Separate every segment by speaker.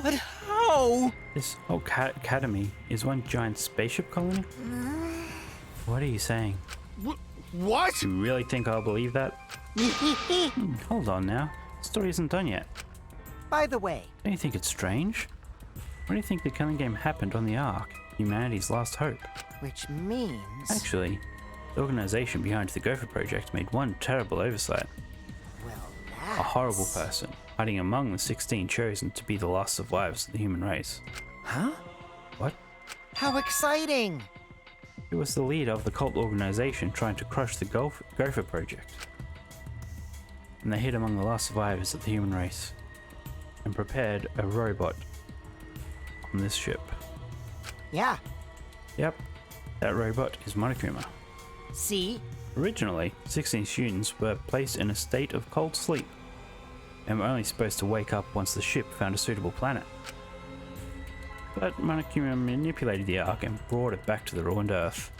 Speaker 1: But how?
Speaker 2: This whole academy is one giant spaceship colony? What are you saying?
Speaker 1: What?
Speaker 2: You really think I'll believe that? Hold on now. The story isn't done yet.
Speaker 3: By the way,
Speaker 2: Don't you think it's strange? Why do you think the killing game happened on the Ark, humanity's last hope?
Speaker 3: which means...
Speaker 2: Actually, the organization behind the Gopher Project made one terrible oversight.
Speaker 3: Well,
Speaker 2: A horrible
Speaker 3: that's...
Speaker 2: person, hiding among the 16 chosen to be the last survivors of the human race.
Speaker 3: Huh?
Speaker 2: What?
Speaker 3: How exciting!
Speaker 2: He was the leader of the cult organization trying to crush the Gopher Project. And they hid among the last survivors of the human race and prepared a robot on this ship.
Speaker 3: Yeah,
Speaker 2: Yep, that robot is Monokuma.
Speaker 3: see?
Speaker 2: Originally, 16 students were placed in a state of cold sleep and were only supposed to wake up once the ship found a suitable planet. But Monokuma manipulated the Ark and brought it back to the ruined Earth.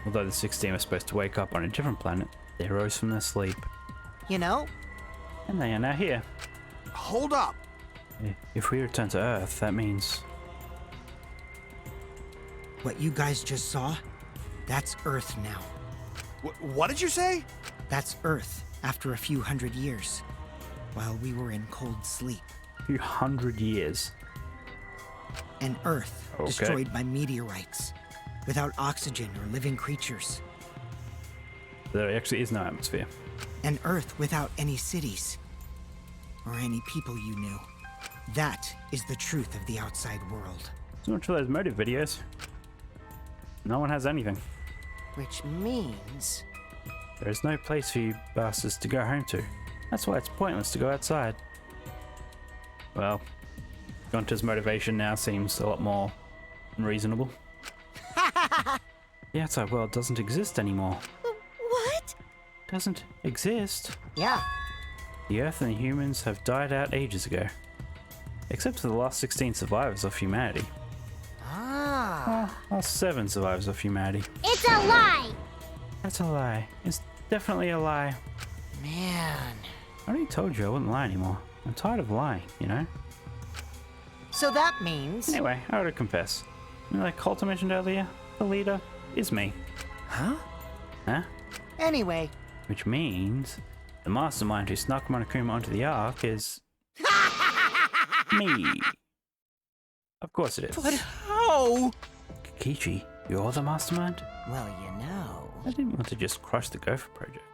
Speaker 2: Although the 16 were supposed to wake up on a different planet, they rose from their sleep,
Speaker 3: You know,
Speaker 2: and they are now here.
Speaker 1: Hold up.
Speaker 2: If we return to Earth, that means...
Speaker 4: What you guys just saw, that's Earth now.
Speaker 1: What did you say?
Speaker 4: That's Earth after a few hundred years, while we were in cold sleep.
Speaker 2: a few hundred years.
Speaker 4: And Earth
Speaker 2: Okay.
Speaker 4: destroyed by meteorites, without oxygen or living creatures.
Speaker 2: There actually is no atmosphere.
Speaker 4: And Earth without any cities, or any people you knew. That is the truth of the outside world.
Speaker 2: So much for those motive videos. No one has anything.
Speaker 3: which means...
Speaker 2: There is no place for you bastards to go home to. That's why it's pointless to go outside. Well, Gunter's motivation now seems a lot more reasonable. The outside world doesn't exist anymore.
Speaker 5: What?
Speaker 2: Doesn't exist.
Speaker 3: Yeah,
Speaker 2: The Earth and the humans have died out ages ago. Except for the last 16 survivors of humanity. Last 7 survivors of humanity.
Speaker 5: It's a lie!
Speaker 2: That's a lie. It's definitely a lie.
Speaker 3: man.
Speaker 2: I already told you I wouldn't lie anymore. I'm tired of lying, you know?
Speaker 3: So that means...
Speaker 2: Anyway, I ought to confess. You know that cult I mentioned earlier? The leader is me.
Speaker 3: Huh?
Speaker 2: Huh?
Speaker 3: Anyway,
Speaker 2: Which means the mastermind who snuck Monokuma onto the Ark is... me. Of course it is.
Speaker 1: But how?
Speaker 2: Kikichi, you're the mastermind?
Speaker 3: well, you know...
Speaker 2: I didn't want to just crush the Gopher Project.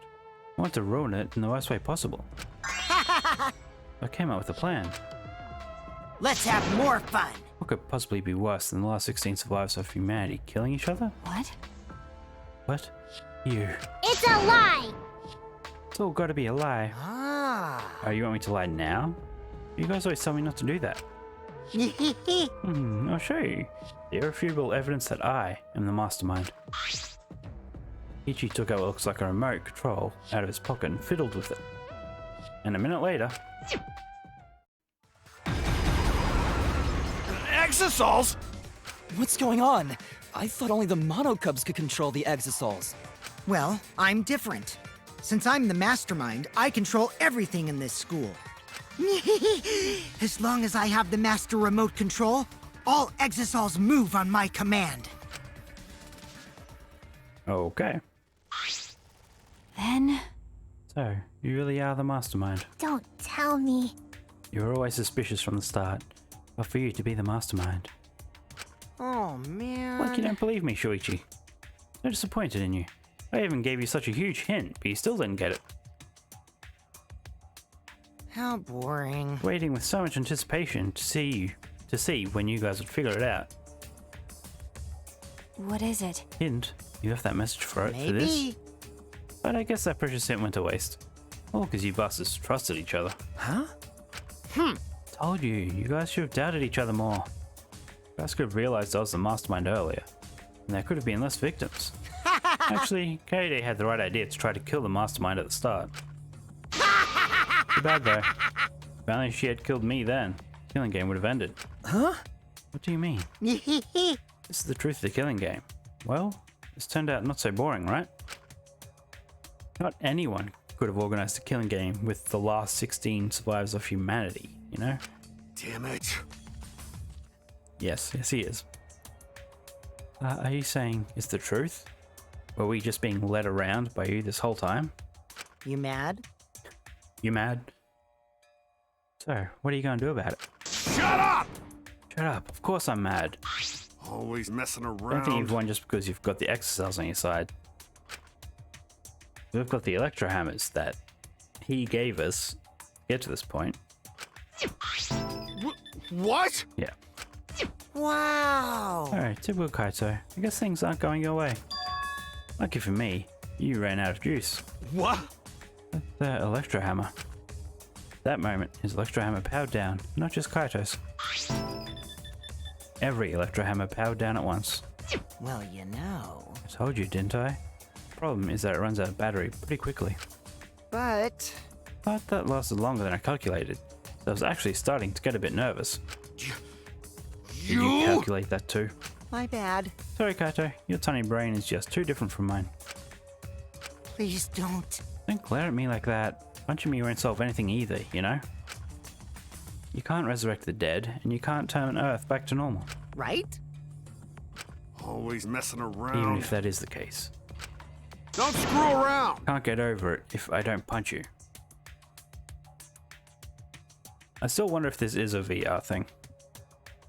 Speaker 2: I want to ruin it in the worst way possible. I came up with a plan.
Speaker 3: Let's have more fun!
Speaker 2: What could possibly be worse than the last 16 survivors of humanity killing each other?
Speaker 5: What?
Speaker 2: What? You.
Speaker 5: It's a lie!
Speaker 2: It's all gotta be a lie.
Speaker 3: Ah.
Speaker 2: Oh, you want me to lie now? You guys always tell me not to do that. I'll show you. The irrefutable evidence that I am the mastermind. Ichi took out what looks like a remote control out of his pocket and fiddled with it. And a minute later...
Speaker 1: Exosols?
Speaker 6: What's going on? I thought only the monocubs could control the exosols.
Speaker 4: Well, I'm different. Since I'm the mastermind, I control everything in this school. As long as I have the master remote control, all exosols move on my command.
Speaker 2: Okay.
Speaker 5: Then,
Speaker 2: So, you really are the mastermind.
Speaker 5: don't tell me.
Speaker 2: You were always suspicious from the start. But for you to be the mastermind.
Speaker 3: Oh, man.
Speaker 2: Like you don't believe me, Shuichi. So disappointed in you. I even gave you such a huge hint, but you still didn't get it.
Speaker 3: How boring.
Speaker 2: Waiting with so much anticipation to see when you guys would figure it out.
Speaker 5: What is it?
Speaker 2: Hint, you have that message for it for this.
Speaker 3: Maybe.
Speaker 2: But I guess that precious hint went to waste. All because you bastards trusted each other.
Speaker 3: Huh?
Speaker 2: Told you, you guys should have doubted each other more. You guys could have realized I was the mastermind earlier, and there could have been less victims. Actually, Kaede had the right idea to try to kill the mastermind at the start. Too bad though. If only she had killed me then, the killing game would have ended.
Speaker 3: Huh?
Speaker 2: What do you mean? This is the truth of the killing game. Well, this turned out not so boring, right? Not anyone could have organized a killing game with the last 16 survivors of humanity, you know?
Speaker 1: Damn it.
Speaker 2: Yes, he is. Are you saying it's the truth? Were we just being led around by you this whole time?
Speaker 3: You mad?
Speaker 2: You mad? So, what are you going to do about it?
Speaker 1: Shut up!
Speaker 2: Shut up. Of course I'm mad.
Speaker 1: Always messing
Speaker 2: Don't think
Speaker 1: around.
Speaker 2: you've won just because you've got the exocells on your side. We've got the electro hammers that he gave us to get to this point.
Speaker 1: What?
Speaker 2: Yeah.
Speaker 3: Wow.
Speaker 2: Alright, typical Kaito. I guess things aren't going your way. Lucky for me, you ran out of juice.
Speaker 1: What?
Speaker 2: The electro hammer. That moment, his electro hammer powered down, not just Kaito's. Every electro hammer powered down at once.
Speaker 3: Well, you know.
Speaker 2: I told you, didn't I? Problem is that it runs out of battery pretty quickly.
Speaker 3: But
Speaker 2: But that lasted longer than I calculated. So I was actually starting to get a bit nervous. Did you calculate that too?
Speaker 3: my bad.
Speaker 2: Sorry, Kaito. Your tiny brain is just too different from mine.
Speaker 3: Please don't.
Speaker 2: Don't glare at me like that. Punching me won't solve anything either, you know? You can't resurrect the dead, and you can't turn Earth back to normal.
Speaker 3: Right?
Speaker 1: Always messing
Speaker 2: Even
Speaker 1: around.
Speaker 2: if that is the case.
Speaker 1: Don't screw around.
Speaker 2: Can't get over it if I don't punch you. I still wonder if this is a VR thing.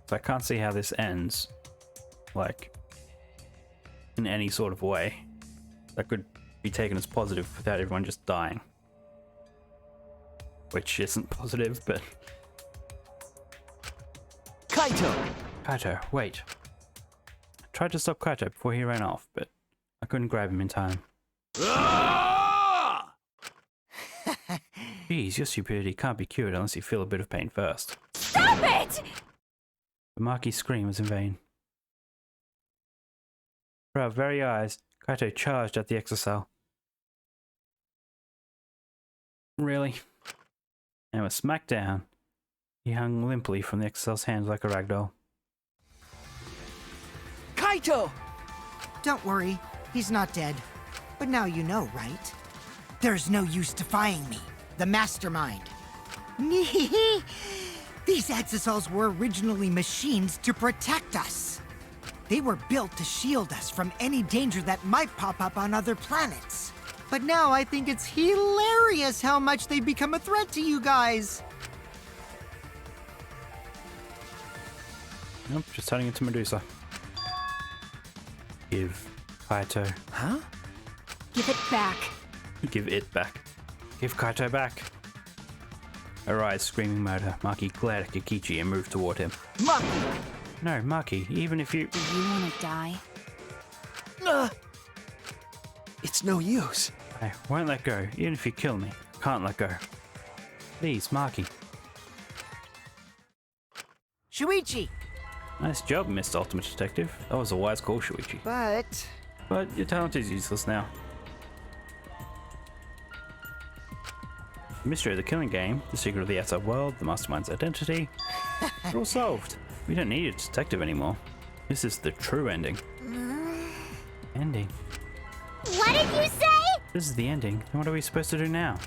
Speaker 2: So I can't see how this ends, like, in any sort of way that could be taken as positive without everyone just dying. Which isn't positive, but...
Speaker 6: Kaito!
Speaker 2: Kaito, wait. I tried to stop Kaito before he ran off, but I couldn't grab him in time.
Speaker 1: Ah!
Speaker 2: Geez, your stupidity can't be cured unless you feel a bit of pain first.
Speaker 5: Stop it!
Speaker 2: But Maki's scream was in vain. For our very eyes, Kaito charged at the exocell. Really? And was smacked down. He hung limply from the exocell's hands like a ragdoll.
Speaker 6: Kaito!
Speaker 4: Don't worry, he's not dead. But now you know, right? There's no use defying me, the mastermind. These exocells were originally machines to protect us. They were built to shield us from any danger that might pop up on other planets. But now I think it's hilarious how much they've become a threat to you guys.
Speaker 2: Nope, just turning into Medusa. Give Kaito.
Speaker 6: Huh?
Speaker 5: Give it back.
Speaker 2: Give it back. Give Kaito back. Arise, screaming murder. Maki glared at Kikichi and moved toward him.
Speaker 6: Maki!
Speaker 2: No, Maki, even if you...
Speaker 5: Do you want to die?
Speaker 6: It's no use.
Speaker 2: I won't let go, even if you kill me. Can't let go. Please, Maki.
Speaker 3: Shuichi!
Speaker 2: Nice job, Mr. Ultimate Detective. That was a wise call, Shuichi.
Speaker 3: But
Speaker 2: But your talent is useless now. The mystery of the killing game, the secret of the outside world, the mastermind's identity, they're all solved. We don't need a detective anymore. This is the true ending. Ending.
Speaker 5: What did you say?
Speaker 2: This is the ending. Then what are we supposed to do now?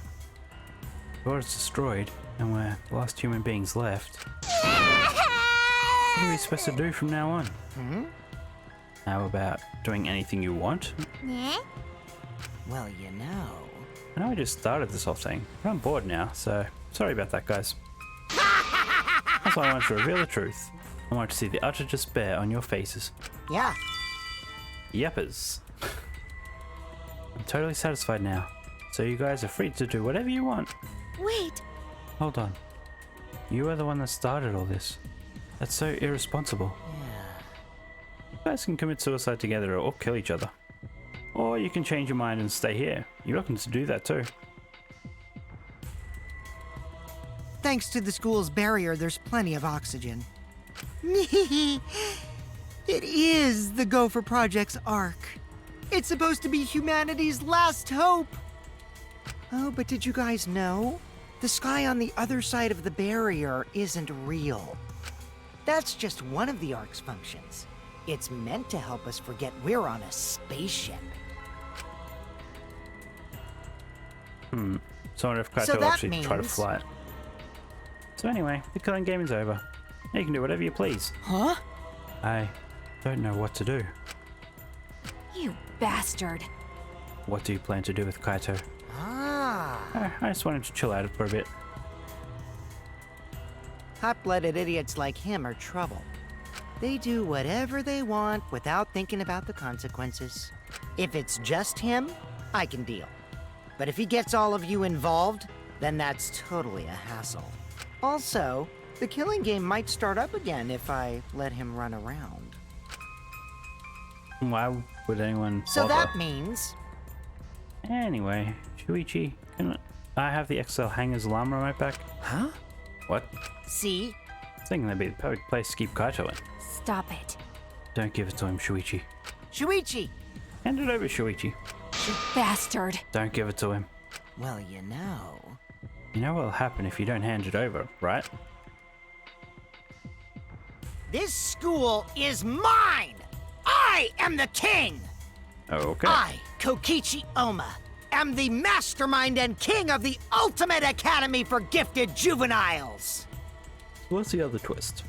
Speaker 2: The world is destroyed, and we're the last human beings left. What are we supposed to do from now on? How about doing anything you want?
Speaker 5: Yeah?
Speaker 3: well, you know.
Speaker 2: I know I just started this whole thing, but I'm bored now, so sorry about that, guys. That's why I wanted to reveal the truth. I wanted to see the utter despair on your faces.
Speaker 3: Yeah.
Speaker 2: Yeppers. I'm totally satisfied now, so you guys are free to do whatever you want.
Speaker 5: Wait.
Speaker 2: Hold on. You are the one that started all this. That's so irresponsible. You guys can commit suicide together or kill each other. Or you can change your mind and stay here. You're welcome to do that too.
Speaker 4: Thanks to the school's barrier, there's plenty of oxygen. It is the Gopher Project's arc. It's supposed to be humanity's last hope. Oh, but did you guys know? The sky on the other side of the barrier isn't real. That's just one of the arc's functions. It's meant to help us forget we're on a spaceship.
Speaker 2: So I wonder if Kaito
Speaker 4: So
Speaker 2: will
Speaker 4: that
Speaker 2: actually try to
Speaker 4: means-
Speaker 2: fly it. So anyway, the killing game is over. Now you can do whatever you please.
Speaker 6: Huh?
Speaker 2: I don't know what to do.
Speaker 5: You bastard.
Speaker 2: What do you plan to do with Kaito?
Speaker 3: Ah.
Speaker 2: I just wanted to chill out for a bit.
Speaker 3: Hot-blooded idiots like him are trouble. They do whatever they want without thinking about the consequences. If it's just him, I can deal. But if he gets all of you involved, then that's totally a hassle. Also, the killing game might start up again if I let him run around.
Speaker 2: Why would anyone
Speaker 3: So
Speaker 2: bother?
Speaker 3: that means...
Speaker 2: Anyway, Shuichi, can I have the XL Hangers alarm remote back?
Speaker 6: Huh?
Speaker 2: What?
Speaker 3: See?
Speaker 2: Thinking that'd be the perfect place to keep Kaito in.
Speaker 5: Stop it.
Speaker 2: Don't give it to him, Shuichi.
Speaker 3: Shuichi!
Speaker 2: Hand it over, Shuichi.
Speaker 5: You bastard.
Speaker 2: Don't give it to him.
Speaker 3: Well, you know...
Speaker 2: You know what'll happen if you don't hand it over, right?
Speaker 3: This school is mine! I am the king!
Speaker 2: Okay.
Speaker 3: I, Kokichi Oma, am the mastermind and king of the ultimate academy for gifted juveniles!
Speaker 2: What's the other twist?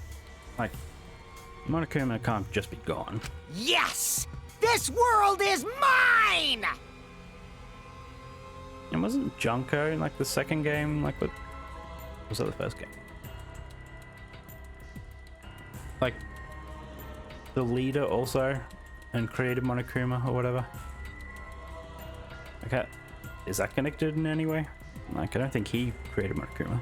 Speaker 2: Like, Monokuma can't just be gone.
Speaker 3: Yes! This world is mine!
Speaker 2: And wasn't Junko in like the second game? Like what? Was that the first game? Like the leader also and created Monokuma or whatever. Okay, is that connected in any way? Like I don't think he created Monokuma.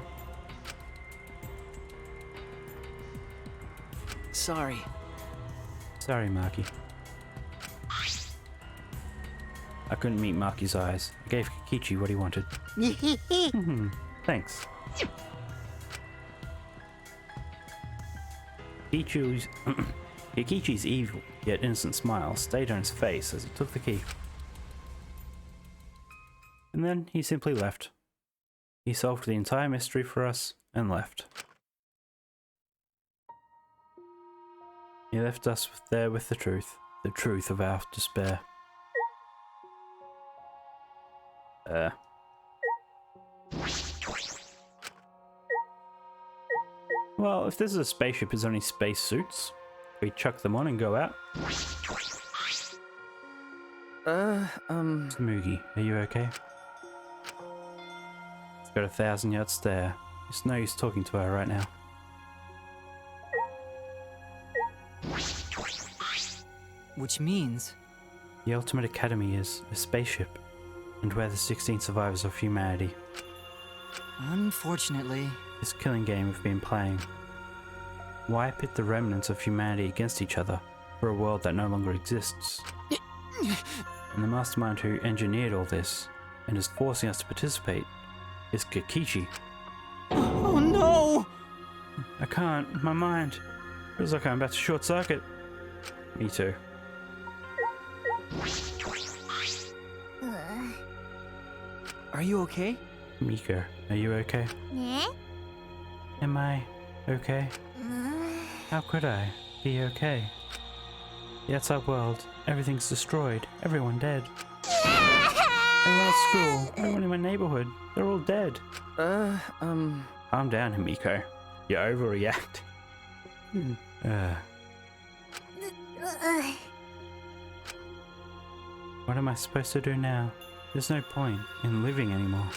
Speaker 6: Sorry.
Speaker 2: Sorry, Maki. I couldn't meet Maki's eyes. I gave Kikichi what he wanted. Thanks. Kikichi's evil yet innocent smile stayed on his face as he took the key. And then he simply left. He solved the entire mystery for us and left. He left us there with the truth of our despair. Well, if this is a spaceship, it's only space suits. We chuck them on and go out. Smoogie, are you okay? She's got a 1,000-yard stare. It's no use talking to her right now.
Speaker 6: Which means...
Speaker 2: The Ultimate Academy is a spaceship, and we're the 16 survivors of humanity.
Speaker 6: Unfortunately...
Speaker 2: This killing game we've been playing. Why pit the remnants of humanity against each other for a world that no longer exists? And the mastermind who engineered all this, and is forcing us to participate, is Kikichi.
Speaker 6: Oh no!
Speaker 2: I can't, my mind. Feels like I'm about to short circuit. Me too.
Speaker 6: Are you okay?
Speaker 2: Miko, are you okay?
Speaker 5: Yeah?
Speaker 2: Am I okay? How could I be okay? The outside world, everything's destroyed, everyone dead. Everyone at school, everyone in my neighborhood, they're all dead. Calm down, Himiko. You overreact. What am I supposed to do now? There's no point in living anymore.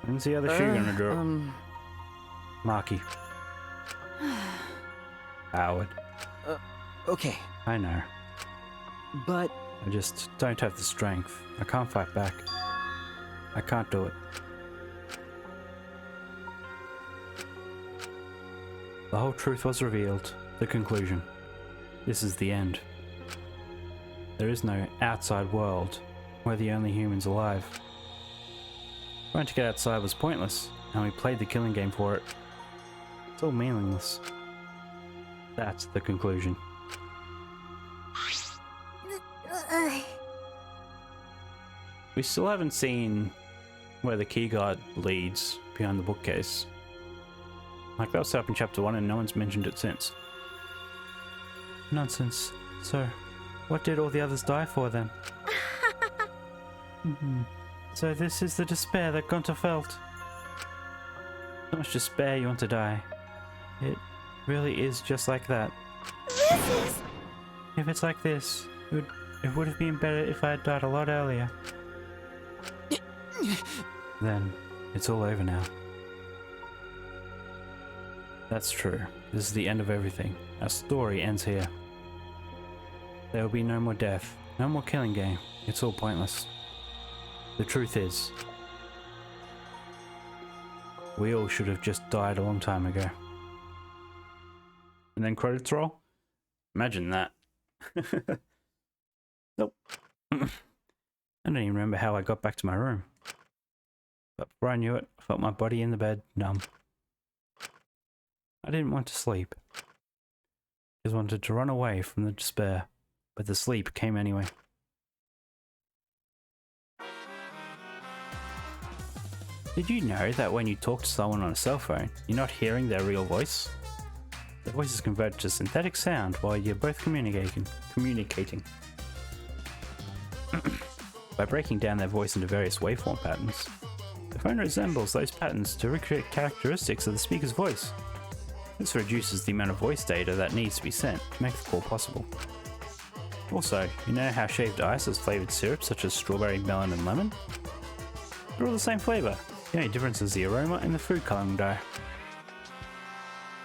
Speaker 2: When's the other shoe gonna drop? Maki. Howard.
Speaker 6: Okay,
Speaker 2: I know.
Speaker 6: but...
Speaker 2: I just don't have the strength. I can't fight back. I can't do it. The whole truth was revealed. The conclusion. This is the end. There is no outside world. We're the only humans alive. Trying to get outside was pointless, and we played the killing game for it. It's all meaningless. That's the conclusion. We still haven't seen where the key guard leads behind the bookcase. Like that was set up in chapter 1 and no one's mentioned it since. Nonsense. So, what did all the others die for then? So this is the despair that Gunther felt. So much despair you want to die. It really is just like that.
Speaker 5: This is...
Speaker 2: If it's like this, it would have been better if I had died a lot earlier. Then, it's all over now. That's true. This is the end of everything. Our story ends here. There will be no more death, no more killing game. It's all pointless. The truth is, we all should have just died a long time ago. And then credits roll? Imagine that. Nope. I don't even remember how I got back to my room. But before I knew it, I felt my body in the bed, numb. I didn't want to sleep. Just wanted to run away from the despair, but the sleep came anyway. Did you know that when you talk to someone on a cell phone, you're not hearing their real voice? Their voice is converted to synthetic sound while you're both communicating. By breaking down their voice into various waveform patterns, the phone resembles those patterns to recreate characteristics of the speaker's voice. This reduces the amount of voice data that needs to be sent to make the call possible. Also, you know how shaved ice has flavoured syrups such as strawberry, melon and lemon? They're all the same flavour. The only difference is the aroma and the food colouring dye.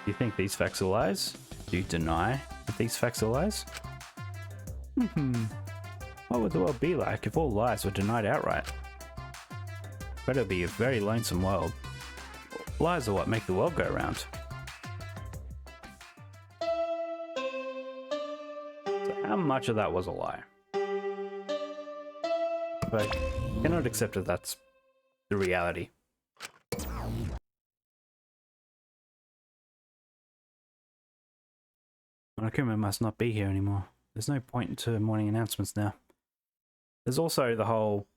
Speaker 2: Do you think these facts are lies? Do you deny that these facts are lies? What would the world be like if all lies were denied outright? Better be a very lonesome world. Lies are what make the world go round. So how much of that was a lie? But I cannot accept that that's the reality. Monokuma must not be here anymore. There's no point to morning announcements now. There's also the whole...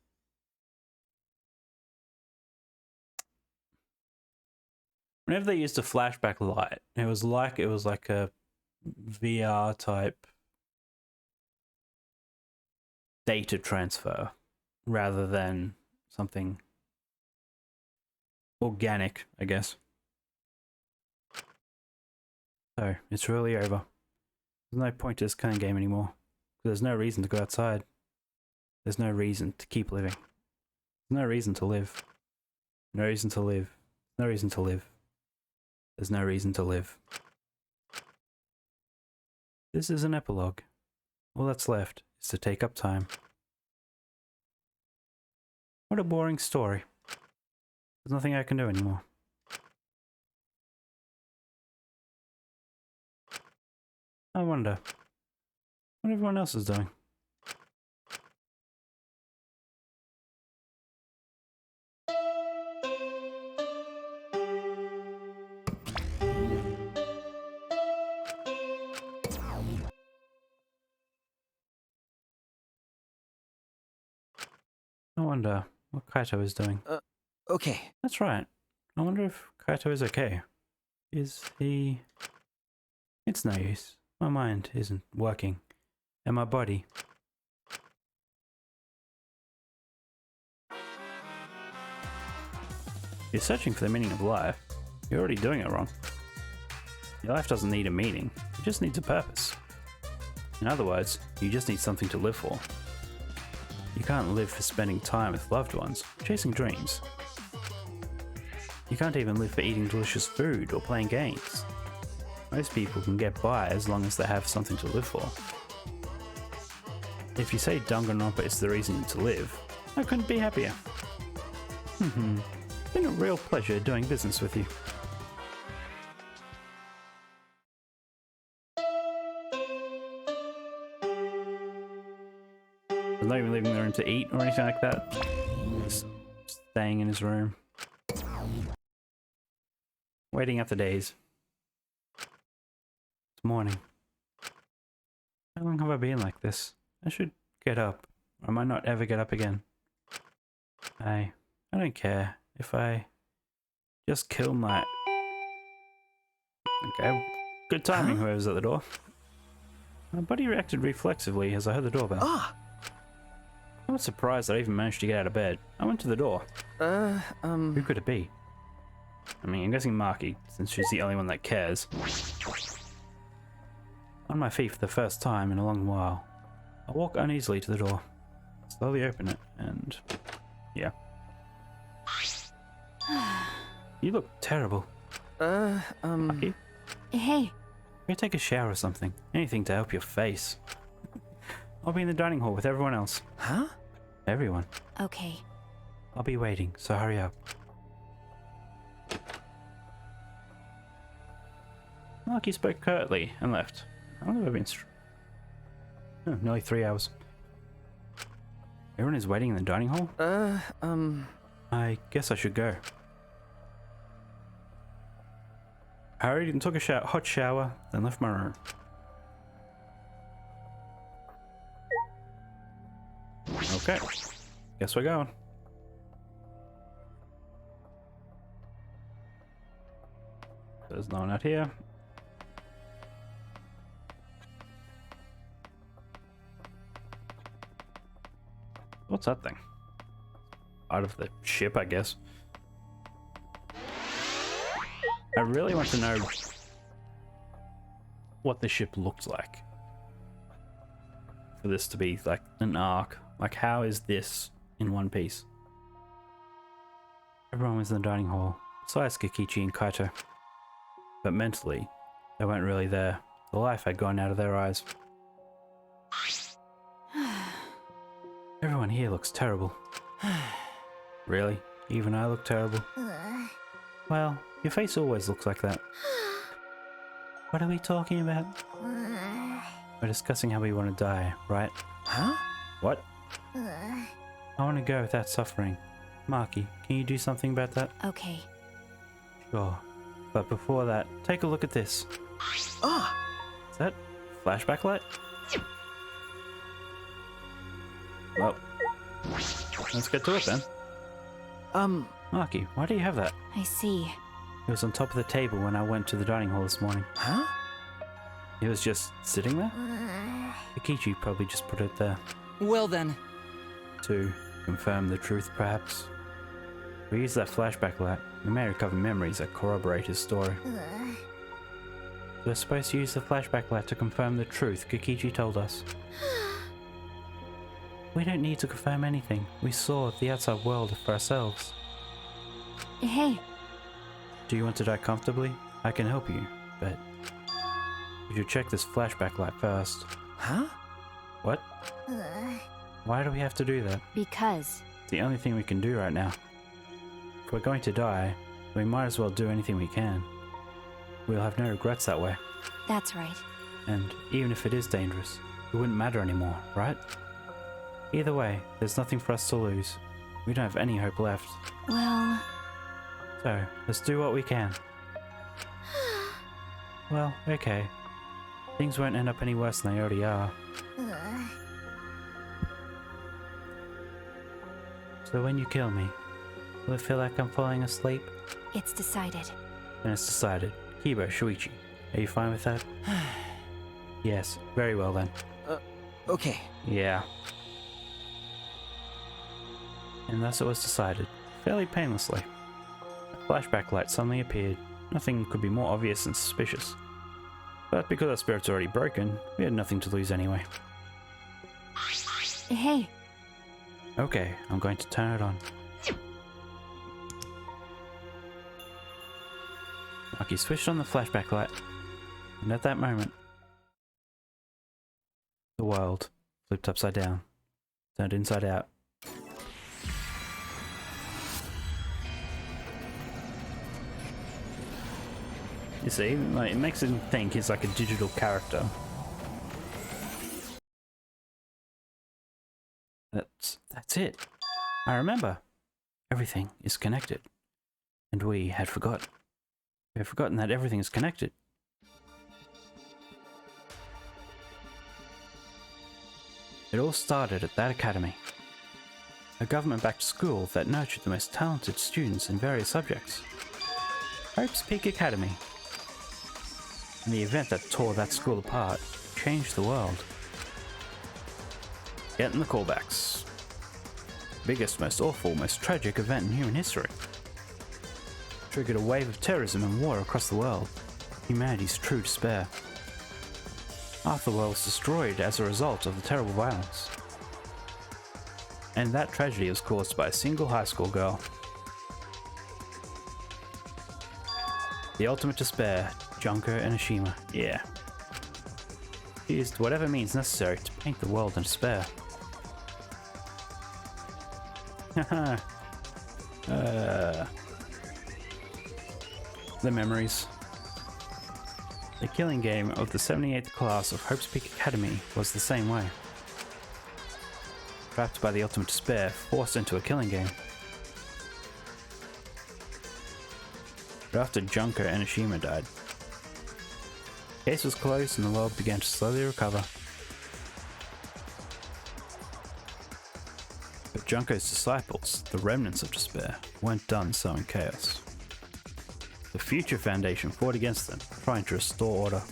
Speaker 2: Whenever they used a flashback light, it was like a VR type data transfer rather than something organic, I guess. So, it's really over. There's no point to this kind of game anymore. There's no reason to go outside. There's no reason to keep living. There's no reason to live. No reason to live. No reason to live. There's no reason to live. This is an epilogue. All that's left is to take up time. What a boring story. There's nothing I can do anymore. I wonder what everyone else is doing. I wonder what Kaito is doing.
Speaker 6: Okay.
Speaker 2: That's right. I wonder if Kaito is okay. Is he... It's no use. My mind isn't working. And my body. You're searching for the meaning of life. You're already doing it wrong. Your life doesn't need a meaning. It just needs a purpose. In other words, you just need something to live for. You can't live for spending time with loved ones, chasing dreams. You can't even live for eating delicious food or playing games. Most people can get by as long as they have something to live for. If you say Danganronpa is the reason to live, I couldn't be happier. It's been a real pleasure doing business with you. He's not even leaving the room to eat or anything like that. Just staying in his room. Waiting out the days. It's morning. How long have I been like this? I should get up, or I might not ever get up again. I don't care if I just kill my... Okay, good timing whoever's at the door. My body reacted reflexively as I heard the doorbell.
Speaker 6: Ah!
Speaker 2: I was surprised that I even managed to get out of bed. I went to the door. Who could it be? I mean, I'm guessing Marky, since she's the only one that cares. On my feet for the first time in a long while, I walk uneasily to the door, slowly open it, and yeah. You look terrible. Marky,
Speaker 5: Hey,
Speaker 2: go take a shower or something. Anything to help your face. I'll be in the dining hall with everyone else.
Speaker 6: Huh?
Speaker 2: Everyone.
Speaker 5: okay.
Speaker 2: I'll be waiting, so hurry up. Marky spoke curtly and left. How long have I been nearly 3 hours. Everyone is waiting in the dining hall? I guess I should go. I hurried and took a hot shower, then left my room. Okay, guess we're going. There's no one out here. What's that thing? Out of the ship, I guess. I really want to know what the ship looked like. For this to be like an arc. Like, how is this in one piece? Everyone was in the dining hall, besides Kikichi and Kaito. But mentally, they weren't really there. The life had gone out of their eyes. Everyone here looks terrible. Really? Even I look terrible? Well, your face always looks like that. What are we talking about? We're discussing how we want to die, right?
Speaker 6: Huh?
Speaker 2: What? I want to go without suffering. Marky, can you do something about that?
Speaker 5: Okay.
Speaker 2: Sure. But before that, take a look at this.
Speaker 6: Ah!
Speaker 2: Is that flashback light? Well, let's get to it then. Marky, why do you have that?
Speaker 5: I see.
Speaker 2: It was on top of the table when I went to the dining hall this morning.
Speaker 6: Huh?
Speaker 2: It was just sitting there? Kikichi probably just put it there.
Speaker 6: Well then.
Speaker 2: To confirm the truth, perhaps. We use that flashback light. We may recover memories that corroborate his story. We're supposed to use the flashback light to confirm the truth Kikichi told us. We don't need to confirm anything. We saw the outside world for ourselves.
Speaker 5: Hey,
Speaker 2: Do you want to die comfortably? I can help you, but you should check this flashback light first.
Speaker 6: Huh?
Speaker 2: What? Why do we have to do that?
Speaker 5: because.
Speaker 2: It's the only thing we can do right now. If we're going to die, we might as well do anything we can. We'll have no regrets that way.
Speaker 5: That's right.
Speaker 2: And even if it is dangerous, it wouldn't matter anymore, right? Either way, there's nothing for us to lose. We don't have any hope left.
Speaker 5: Well,
Speaker 2: So, let's do what we can. Well, okay. Things won't end up any worse than they already are. So when you kill me, will it feel like I'm falling asleep?
Speaker 5: it's decided.
Speaker 2: Then it's decided. Kibo, Shuichi, are you fine with that? Yes, very well then.
Speaker 6: Okay.
Speaker 2: Yeah. And thus it was decided, fairly painlessly. A flashback light suddenly appeared. Nothing could be more obvious and suspicious. But because our spirit's already broken, we had nothing to lose anyway.
Speaker 5: Hey,
Speaker 2: Okay, I'm going to turn it on. Maki switched on the flashback light, and at that moment, the world flipped upside down, turned inside out. You see, like, it makes him think he's like a digital character. That's it. I remember. Everything is connected. And we had forgotten. We had forgotten that everything is connected. It all started at that academy. A government-backed school that nurtured the most talented students in various subjects. Hope's Peak Academy. And the event that tore that school apart changed the world. Getting the callbacks. Biggest, most awful, most tragic event in human history. Triggered a wave of terrorism and war across the world. Humanity's true despair. Half the world was destroyed as a result of the terrible violence. And that tragedy was caused by a single high school girl. The ultimate despair, Junko Enoshima. Yeah. She used whatever means necessary to paint the world in despair. Haha. The memories. The killing game of the 78th class of Hope's Peak Academy was the same way. Trapped by the ultimate despair, forced into a killing game. But after Junko Enoshima died, the case was closed and the world began to slowly recover. But Junko's disciples, the remnants of despair, weren't done sowing chaos. The Future Foundation fought against them, trying to restore order.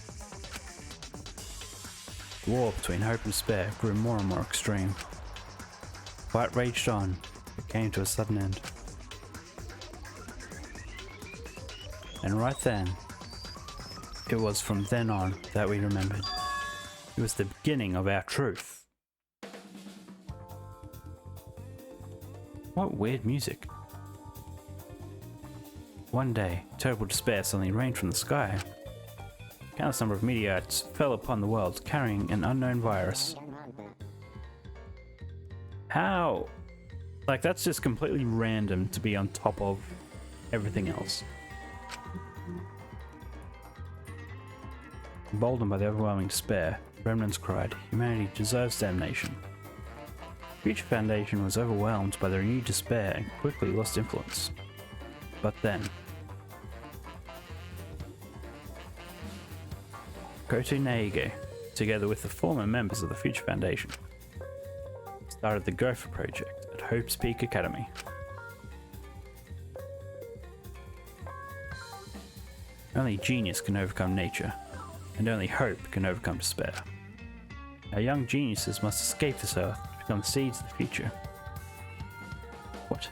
Speaker 2: The war between hope and despair grew more and more extreme. The fight raged on, but came to a sudden end. And right then, it was from then on that we remembered. It was the beginning of our truth. What weird music. One day, terrible despair suddenly rained from the sky. A countless number of meteorites fell upon the world carrying an unknown virus. How? Like, that's just completely random to be on top of everything else. Emboldened by the overwhelming despair, remnants cried, "Humanity deserves damnation." The Future Foundation was overwhelmed by the renewed despair and quickly lost influence. But then, Koto Naige, together with the former members of the Future Foundation, started the Gopher Project at Hope's Peak Academy. Only genius can overcome nature, and only hope can overcome despair. Our young geniuses must escape this earth to become the seeds of the future. What?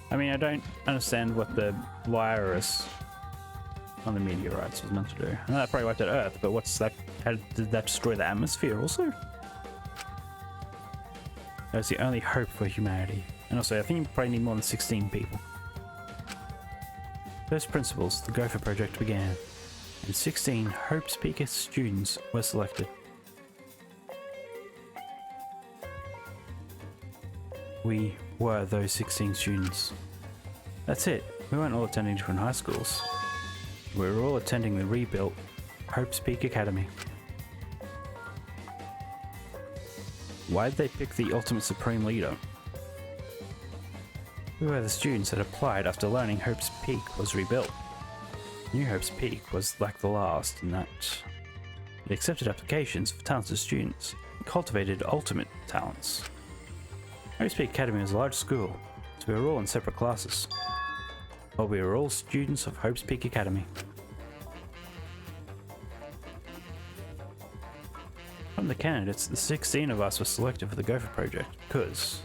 Speaker 2: I mean, I don't understand what the virus on the meteorites was meant to do. I know that probably wiped out Earth, but what's that? How did that destroy the atmosphere also? That's the only hope for humanity. And also, I think you probably need more than 16 people. First principles, the Gopher Project began, and 16 Hope's Peak students were selected. We were those 16 students. That's it, we weren't all attending different high schools. We were all attending the rebuilt Hope's Peak Academy. Why did they pick the ultimate supreme leader? We were the students that applied after learning Hope's Peak was rebuilt. New Hope's Peak was like the last in that it accepted applications for talented students and cultivated ultimate talents. Hope's Peak Academy was a large school, so we were all in separate classes. But we were all students of Hope's Peak Academy. From the candidates, the 16 of us were selected for the Gopher Project because...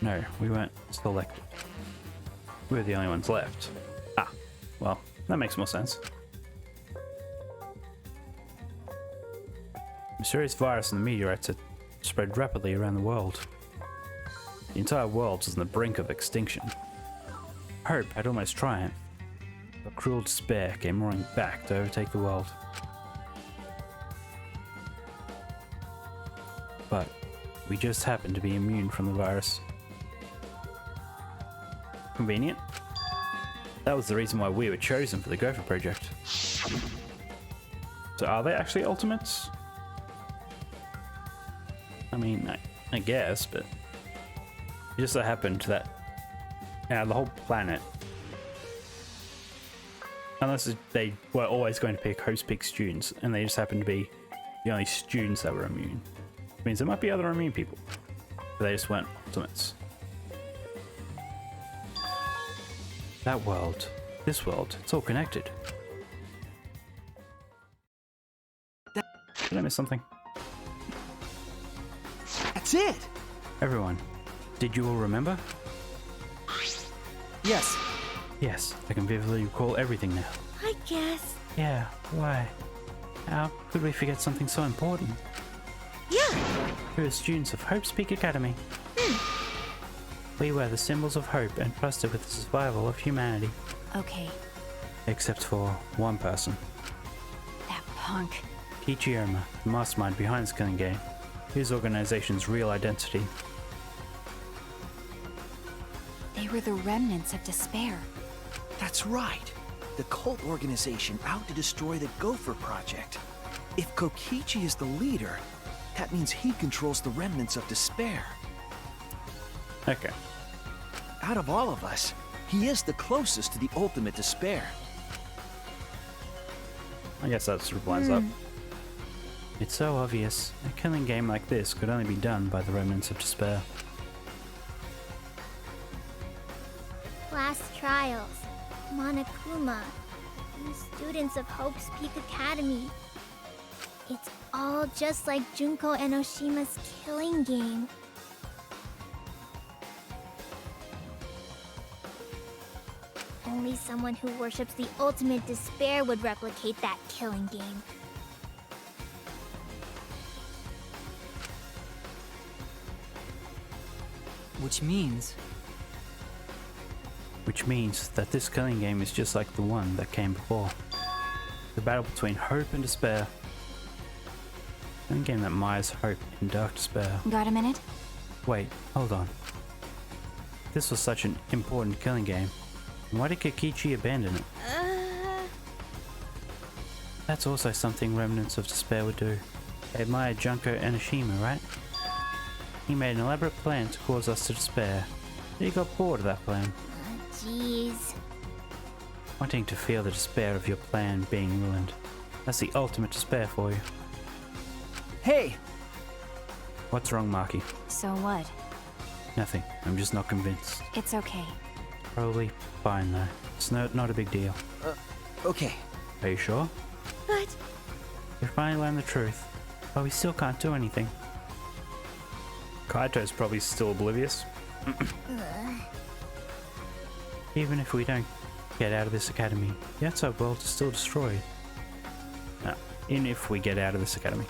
Speaker 2: No, we weren't selected. We were the only ones left. Ah, well, that makes more sense. The mysterious virus and the meteorites had spread rapidly around the world. The entire world was on the brink of extinction. Hope had almost triumphed, but cruel despair came roaring back to overtake the world. But we just happened to be immune from the virus. Convenient. That was the reason why we were chosen for the Gopher Project. So are they actually ultimates? I mean, I guess, but it just so happened that the whole planet, unless they were always going to pick Hope's Peak students, and they just happened to be the only students that were immune. It means there might be other immune people, but they just weren't ultimates. That world, this world, it's all connected. Did I miss something?
Speaker 6: That's it!
Speaker 2: Everyone, did you all remember?
Speaker 6: Yes.
Speaker 2: Yes, I can vividly recall everything now.
Speaker 5: I guess.
Speaker 2: Yeah, why? How could we forget something so important?
Speaker 5: Yeah.
Speaker 2: We're the students of Hope's Peak Academy. We were the symbols of hope and trusted with the survival of humanity.
Speaker 5: Okay.
Speaker 2: Except for one person.
Speaker 5: That punk.
Speaker 2: Kichiyama, the mastermind behind this killing game. His organization's real identity.
Speaker 5: They were the remnants of despair.
Speaker 7: That's right. The cult organization out to destroy the Gopher Project. If Kokichi is the leader, that means he controls the remnants of despair.
Speaker 2: Okay.
Speaker 7: Out of all of us, he is the closest to the ultimate despair.
Speaker 2: I guess that sort of lines up. It's so obvious. A killing game like this could only be done by the remnants of despair.
Speaker 8: Class trials, Monokuma, and students of Hope's Peak Academy. It's all just like Junko Enoshima's killing game. Only someone who worships the ultimate despair would replicate that killing game.
Speaker 6: Which means...
Speaker 2: Which means that this killing game is just like the one that came before. The battle between hope and despair. A game that mires hope in dark despair.
Speaker 5: Got a minute?
Speaker 2: Wait, hold on. This was such an important killing game. Why did Kokichi abandon it? That's also something remnants of despair would do. They admired Junko Enoshima, right? He made an elaborate plan to cause us to despair. But he got bored of that plan.
Speaker 8: Jeez.
Speaker 2: Wanting to feel the despair of your plan being ruined. That's the ultimate despair for you.
Speaker 6: Hey!
Speaker 2: What's wrong, Maki?
Speaker 5: So what?
Speaker 2: Nothing. I'm just not convinced.
Speaker 5: It's okay.
Speaker 2: Probably fine though. It's not a big deal.
Speaker 6: Okay.
Speaker 2: Are you sure?
Speaker 8: But
Speaker 2: We finally learned the truth, but we still can't do anything. Kaito's probably still oblivious. Even if we don't get out of this academy, the outside world is still destroyed. No, even if we get out of this academy.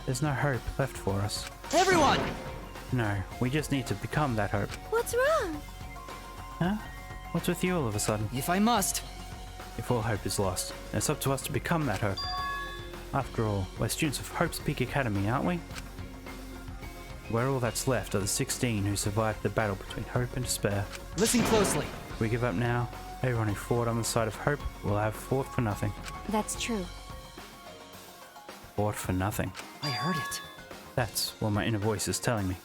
Speaker 2: There's no hope left for us.
Speaker 6: Everyone!
Speaker 2: No, we just need to become that hope.
Speaker 8: what's wrong?
Speaker 2: Huh? What's with you all of a sudden?
Speaker 6: If I must.
Speaker 2: If all hope is lost, it's up to us to become that hope. After all, we're students of Hope's Peak Academy, aren't we? Where all that's left are the 16 who survived the battle between hope and despair.
Speaker 6: Listen closely.
Speaker 2: If we give up now, everyone who fought on the side of hope will have fought for nothing.
Speaker 5: That's true.
Speaker 2: Fought for nothing.
Speaker 6: I heard it.
Speaker 2: That's what my inner voice is telling me.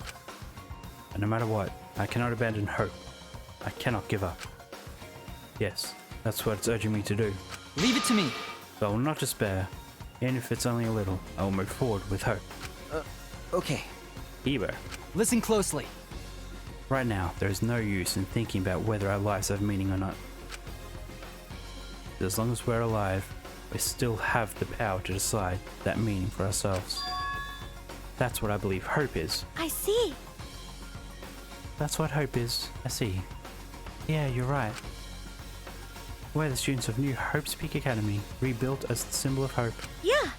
Speaker 2: And no matter what, I cannot abandon hope. I cannot give up. Yes, that's what it's urging me to do.
Speaker 6: Leave it to me.
Speaker 2: But I will not despair. Even if it's only a little, I will move forward with hope.
Speaker 6: Okay.
Speaker 2: Ebo.
Speaker 6: Listen closely.
Speaker 2: Right now, there is no use in thinking about whether our lives have meaning or not. As long as we're alive, we still have the power to decide that meaning for ourselves. That's what I believe hope is.
Speaker 8: I see.
Speaker 2: That's what hope is. I see. Yeah, you're right. We're the students of New Hope's Peak Academy, rebuilt as the symbol of hope.
Speaker 8: Yeah.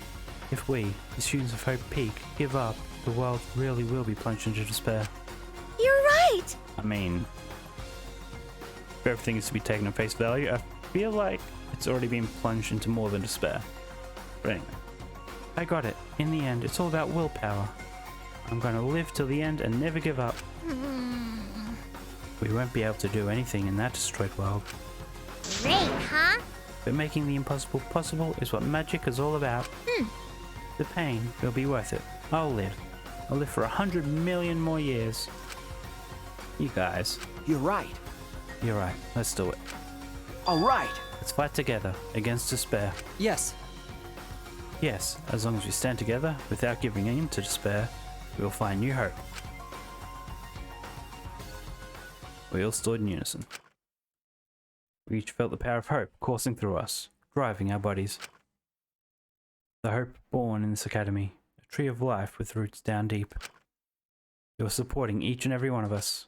Speaker 2: If we, the students of Hope Peak, give up, the world really will be plunged into despair.
Speaker 8: You're right.
Speaker 2: I mean, if everything is to be taken at face value, I feel like it's already been plunged into more than despair. But anyway, I got it. In the end, it's all about willpower. I'm going to live till the end and never give up. We won't be able to do anything in that destroyed world.
Speaker 8: Great, huh?
Speaker 2: But making the impossible possible is what magic is all about. The pain will be worth it. I'll live. I'll live for 100 million more years. You guys,
Speaker 7: You're right.
Speaker 2: you're right. Let's do it.
Speaker 7: All right.
Speaker 2: Let's fight together against despair.
Speaker 6: Yes.
Speaker 2: Yes, as long as we stand together without giving in to despair, we will find new hope. We all stood in unison. We each felt the power of hope coursing through us, driving our bodies. The hope born in this academy, a tree of life with roots down deep. It was supporting each and every one of us.